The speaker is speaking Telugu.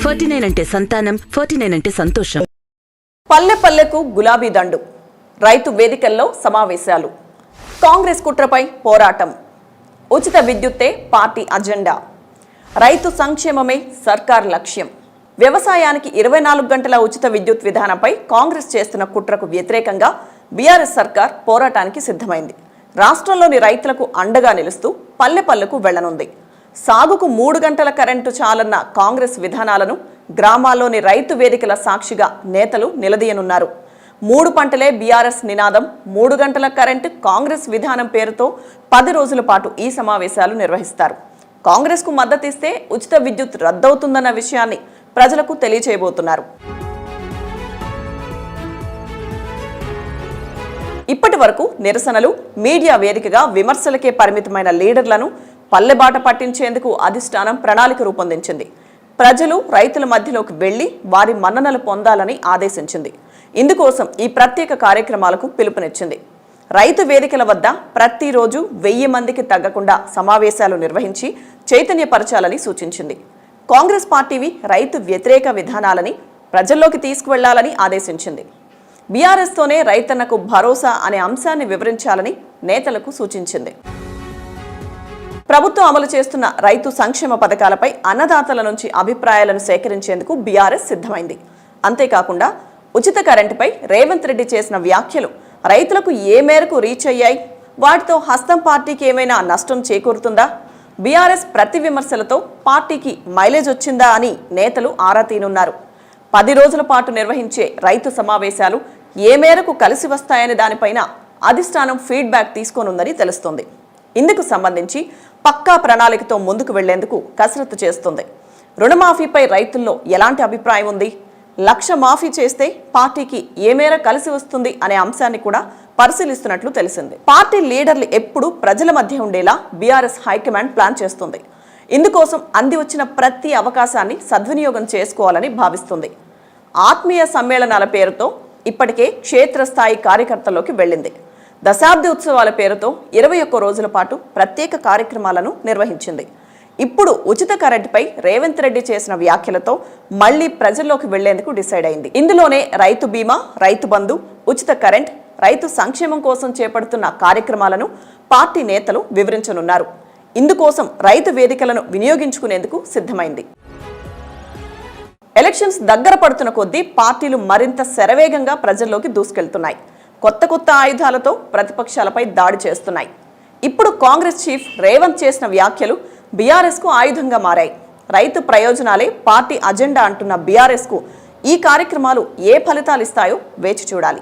49 అంటే సంతానం, 49 అంటే సంతోషం. పల్లె పల్లెకు గులాబీ దండు, రైతు వేదికల్లో సమావేశాలు, కాంగ్రెస్ కుట్రపై పోరాటం, ఉచిత విద్యుత్తే పార్టీ అజెండా, రైతు సంక్షేమమే సర్కార్ లక్ష్యం. వ్యవసాయానికి 24 గంటల ఉచిత విద్యుత్ విధానంపై కాంగ్రెస్ చేస్తున్న కుట్రకు వ్యతిరేకంగా బీఆర్ఎస్ సర్కార్ పోరాటానికి సిద్ధమైంది. రాష్ట్రంలోని రైతులకు అండగా నిలుస్తూ పల్లె పల్లెకు వెళ్లనుంది. సాగుకు 3 గంటల కరెంటు చాలన్న కాంగ్రెస్ విధానాలను గ్రామాల్లోని రైతు వేదికల సాక్షిగా నేతలు నిలదీయనున్నారు. 3 పంటలే బీఆర్ఎస్ నినాదం, 3 గంటల కరెంటు కాంగ్రెస్ విధానం పేరుతో 10 రోజుల పాటు ఈ సమావేశాలు నిర్వహిస్తారు. కాంగ్రెస్కు మద్దతిస్తే ఉచిత విద్యుత్ రద్దవుతుందన్న విషయాన్ని ప్రజలకు తెలియచేయబోతున్నారు. ఇప్పటి వరకు నిరసనలు, మీడియా వేదికగా విమర్శలకే పరిమితమైన లీడర్లను పల్లెబాట పట్టించేందుకు అధిష్టానం ప్రణాళిక రూపొందించింది. ప్రజలు రైతుల మధ్యలోకి వెళ్లి వారి మన్ననలు పొందాలని ఆదేశించింది. ఇందుకోసం ఈ ప్రత్యేక కార్యక్రమాలకు పిలుపునిచ్చింది. రైతు వేదికల వద్ద ప్రతిరోజు 1000 మందికి తగ్గకుండా సమావేశాలు నిర్వహించి చైతన్యపరచాలని సూచించింది. కాంగ్రెస్ పార్టీవి రైతు వ్యతిరేక విధానాలని ప్రజల్లోకి తీసుకువెళ్లాలని ఆదేశించింది. బీఆర్ఎస్తోనే రైతన్నకు భరోసా అనే అంశాన్ని వివరించాలని నేతలకు సూచించింది. ప్రభుత్వం అమలు చేస్తున్న రైతు సంక్షేమ పథకాలపై అన్నదాతల నుంచి అభిప్రాయాలను సేకరించేందుకు బీఆర్ఎస్ సిద్ధమైంది. అంతేకాకుండా ఉచిత కరెంటుపై రేవంత్ రెడ్డి చేసిన వ్యాఖ్యలు రైతులకు ఏ మేరకు రీచ్ అయ్యాయి, వాటితో హస్తం పార్టీకి ఏమైనా నష్టం చేకూరుతుందా, బీఆర్ఎస్ ప్రతి విమర్శలతో పార్టీకి మైలేజ్ వచ్చిందా అని నేతలు ఆరా తీనున్నారు. 10 రోజుల పాటు నిర్వహించే రైతు సమావేశాలు ఏ మేరకు కలిసి వస్తాయనే దానిపైన అధిష్టానం ఫీడ్బ్యాక్ తీసుకోనుందని తెలుస్తోంది. ఇందుకు సంబంధించి పక్కా ప్రణాళికతో ముందుకు వెళ్లేందుకు కసరత్తు చేస్తుంది. రుణమాఫీపై రైతుల్లో ఎలాంటి అభిప్రాయం ఉంది, 1,00,000 మాఫీ చేస్తే పార్టీకి ఏ మేర కలిసి వస్తుంది అనే అంశాన్ని కూడా పరిశీలిస్తున్నట్లు తెలిసింది. పార్టీ లీడర్లు ఎప్పుడూ ప్రజల మధ్య ఉండేలా బీఆర్ఎస్ హైకమాండ్ ప్లాన్ చేస్తుంది. ఇందుకోసం అంది వచ్చిన ప్రతి అవకాశాన్ని సద్వినియోగం చేసుకోవాలని భావిస్తుంది. ఆత్మీయ సమ్మేళనాల పేరుతో ఇప్పటికే క్షేత్రస్థాయి కార్యకర్తల్లోకి వెళ్ళింది. దశాబ్ది ఉత్సవాల పేరుతో 21 రోజుల పాటు ప్రత్యేక కార్యక్రమాలను నిర్వహించింది. ఇప్పుడు ఉచిత కరెంటుపై రేవంత్ రెడ్డి చేసిన వ్యాఖ్యలతో మళ్లీ ప్రజల్లోకి వెళ్లేందుకు డిసైడ్ అయింది. ఇందులోనే రైతు బీమా, రైతు బంధు, ఉచిత కరెంట్, రైతు సంక్షేమం కోసం చేపడుతున్న కార్యక్రమాలను పార్టీ నేతలు వివరించనున్నారు. ఇందుకోసం రైతు వేదికలను వినియోగించుకునేందుకు సిద్ధమైంది. ఎలక్షన్స్ దగ్గర పడుతున్న కొద్దీ పార్టీలు మరింత శరవేగంగా ప్రజల్లోకి దూసుకెళ్తున్నాయి. కొత్త ఆయుధాలతో ప్రతిపక్షాలపై దాడి చేస్తున్నాయి. ఇప్పుడు కాంగ్రెస్ చీఫ్ రేవంత్ చేసిన వ్యాఖ్యలు బీఆర్ఎస్కు ఆయుధంగా మారాయి. రైతు ప్రయోజనాలే పార్టీ అజెండా అంటున్న బీఆర్ఎస్కు ఈ కార్యక్రమాలు ఏ ఫలితాలు ఇస్తాయో వేచి చూడాలి.